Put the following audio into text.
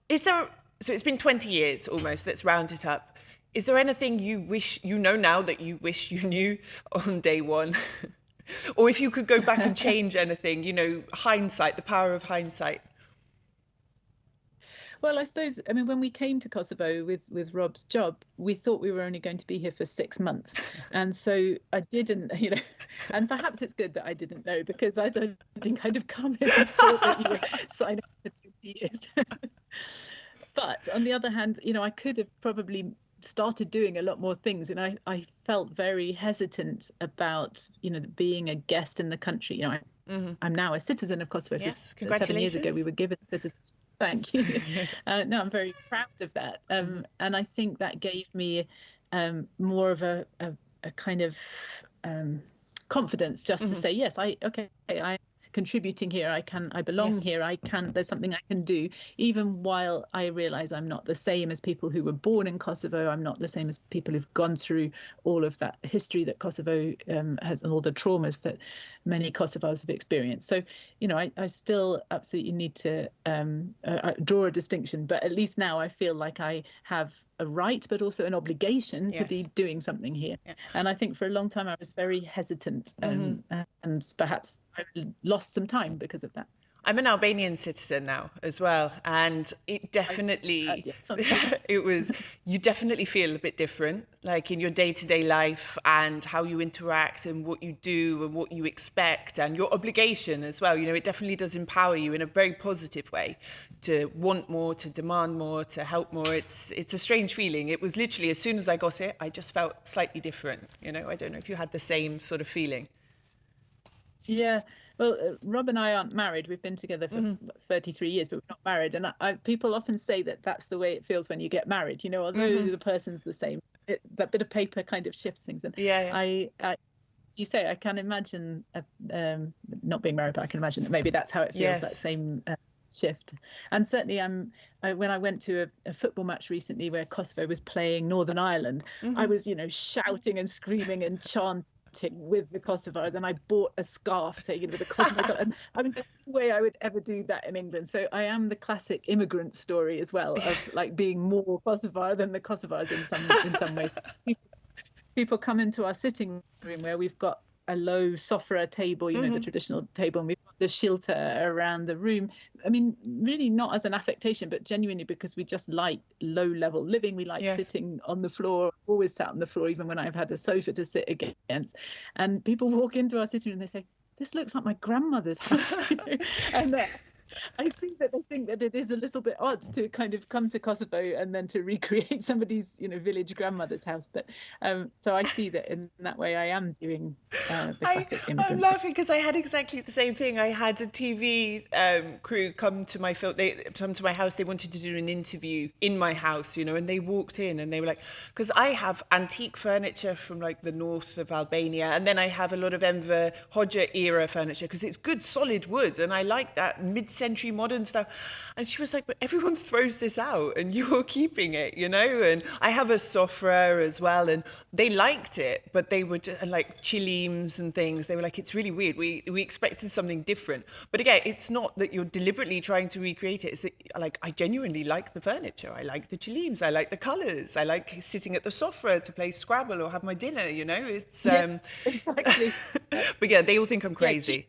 Is there, so it's been 20 years almost, let's round it up. Is there anything you wish, you know now that you wish you knew on day one? Or if you could go back and change anything, you know, hindsight, the power of hindsight. Well, I suppose, I mean, when we came to Kosovo with Rob's job, we thought we were only going to be here for 6 months. And so I didn't, you know, and perhaps it's good that I didn't know, because I don't think I'd have come here and thought that you were signing up for 20 years. But on the other hand, you know, I could have probably started doing a lot more things, and I felt very hesitant about, you know, being a guest in the country. You know, I'm now a citizen of Kosovo. Yes, 7 years ago we were given citizenship. Thank you. No, I'm very proud of that, and I think that gave me more of a kind of confidence, just to say, yes, I'm contributing here, I belong here, there's something I can do, even while I realize I'm not the same as people who were born in Kosovo. I'm not the same as people who've gone through all of that history that Kosovo has, and all the traumas that many Kosovars have experienced. So, you know, I still absolutely need to draw a distinction, but at least now I feel like I have a right, but also an obligation to be doing something here. And I think for a long time I was very hesitant, and perhaps I lost some time because of that. I'm an Albanian citizen now as well, and it definitely, you definitely feel a bit different, like in your day-to-day life and how you interact and what you do and what you expect and your obligation as well. You know, it definitely does empower you in a very positive way to want more, to demand more, to help more. It's a strange feeling. It was literally, as soon as I got it, I just felt slightly different. You know, I don't know if you had the same sort of feeling. Yeah, well, Rob and I aren't married. We've been together for 33 years, but we're not married. And people often say that that's the way it feels when you get married. You know, although the person's the same, that bit of paper kind of shifts things. And I, as you say, I can imagine not being married, but I can imagine that maybe that's how it feels, that same shift. And certainly when I went to a football match recently where Kosovo was playing Northern Ireland, I was, you know, shouting and screaming and chanting with the Kosovars, and I bought a scarf saying, you know, with the Kosovo. And I mean, there's no way I would ever do that in England. So I am the classic immigrant story as well, of like being more Kosovar than the Kosovars in some ways. People come into our sitting room where we've got a low sofra table, you know, the traditional table, and we've got the shilter around the room. I mean, really not as an affectation, but genuinely because we just like low-level living. We like sitting on the floor, always sat on the floor, even when I've had a sofa to sit against. And people walk into our sitting room and they say, "This looks like my grandmother's house." You know? And I think that they think that it is a little bit odd to kind of come to Kosovo and then to recreate somebody's, you know, village grandmother's house. But so I see that in that way I am doing the classic immigrant. I'm laughing because I had exactly the same thing. I had a TV crew come to my house. They wanted to do an interview in my house, you know, and they walked in and they were like, because I have antique furniture from like the north of Albania, and then I have a lot of Enver Hoxha era furniture because it's good solid wood, and I like that mid-century modern stuff. And she was like, but everyone throws this out and you're keeping it, you know? And I have a sofra as well, and they liked it, but they were just like chilims and things. They were like, it's really weird. We expected something different. But again, it's not that you're deliberately trying to recreate it. It's that, like, I genuinely like the furniture. I like the chilims. I like the colors. I like sitting at the sofra to play Scrabble or have my dinner, you know? It's yes, exactly. But yeah, they all think I'm crazy. Yeah,